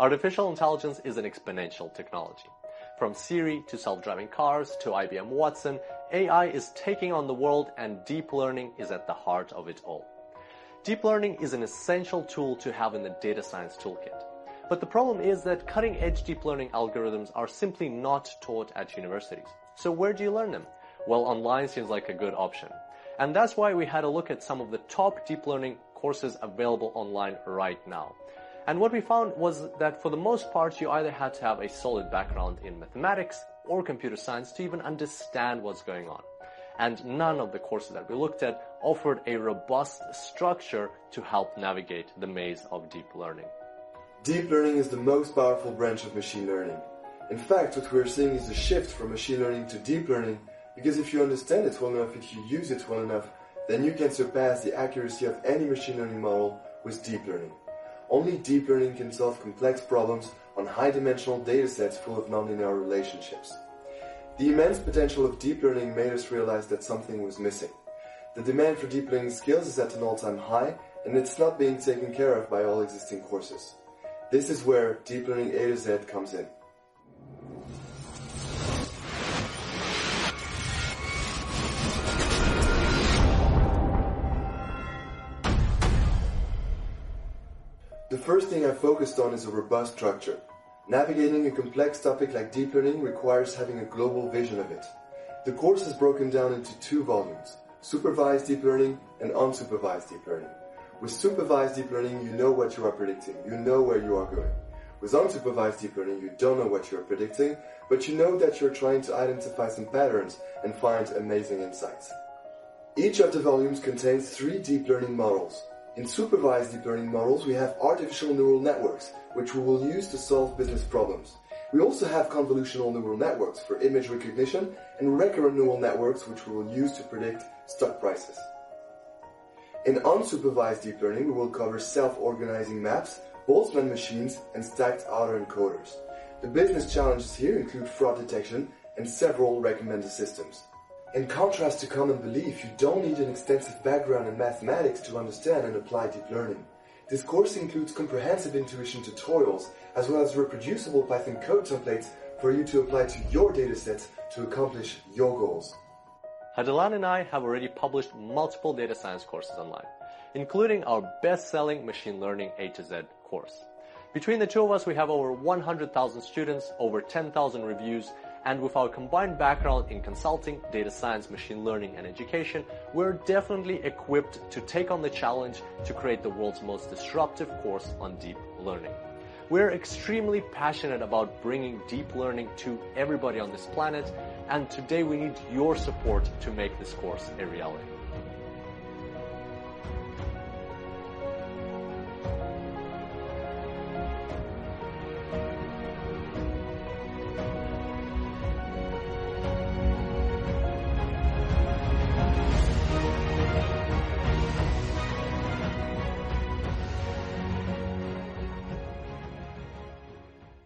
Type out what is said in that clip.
Artificial intelligence is an exponential technology. From Siri to self-driving cars to IBM Watson, AI is taking on the world and deep learning is at the heart of it all. Deep learning is an essential tool to have in the data science toolkit. But the problem is that cutting-edge deep learning algorithms are simply not taught at universities. So where do you learn them? Well, online seems like a good option. And that's why we had a look at some of the top deep learning courses available online right now. And what we found was that for the most part, you either had to have a solid background in mathematics or computer science to even understand what's going on. And none of the courses that we looked at offered a robust structure to help navigate the maze of deep learning. Deep learning is the most powerful branch of machine learning. In fact, what we're seeing is a shift from machine learning to deep learning, because if you understand it well enough, if you use it well enough, then you can surpass the accuracy of any machine learning model with deep learning. Only deep learning can solve complex problems on high-dimensional datasets full of nonlinear relationships. The immense potential of deep learning made us realize that something was missing. The demand for deep learning skills is at an all-time high, and it's not being taken care of by all existing courses. This is where Deep Learning A to Z comes in. The first thing I focused on is a robust structure. Navigating a complex topic like deep learning requires having a global vision of it. The course is broken down into 2 volumes, supervised deep learning and unsupervised deep learning. With supervised deep learning, you know what you are predicting, you know where you are going. With unsupervised deep learning, you don't know what you are predicting, but you know that you're trying to identify some patterns and find amazing insights. Each of the volumes contains 3 deep learning models. In supervised deep learning models, we have artificial neural networks, which we will use to solve business problems. We also have convolutional neural networks for image recognition and recurrent neural networks, which we will use to predict stock prices. In unsupervised deep learning, we will cover self-organizing maps, Boltzmann machines, and stacked autoencoders. The business challenges here include fraud detection and several recommender systems. In contrast to common belief, you don't need an extensive background in mathematics to understand and apply deep learning. This course includes comprehensive intuition tutorials, as well as reproducible Python code templates for you to apply to your datasets to accomplish your goals. Hadelan and I have already published multiple data science courses online, including our best-selling Machine Learning A to Z course. Between the two of us, we have over 100,000 students, over 10,000 reviews, and with our combined background in consulting, data science, machine learning, and education, we're definitely equipped to take on the challenge to create the world's most disruptive course on deep learning. We're extremely passionate about bringing deep learning to everybody on this planet, and today we need your support to make this course a reality.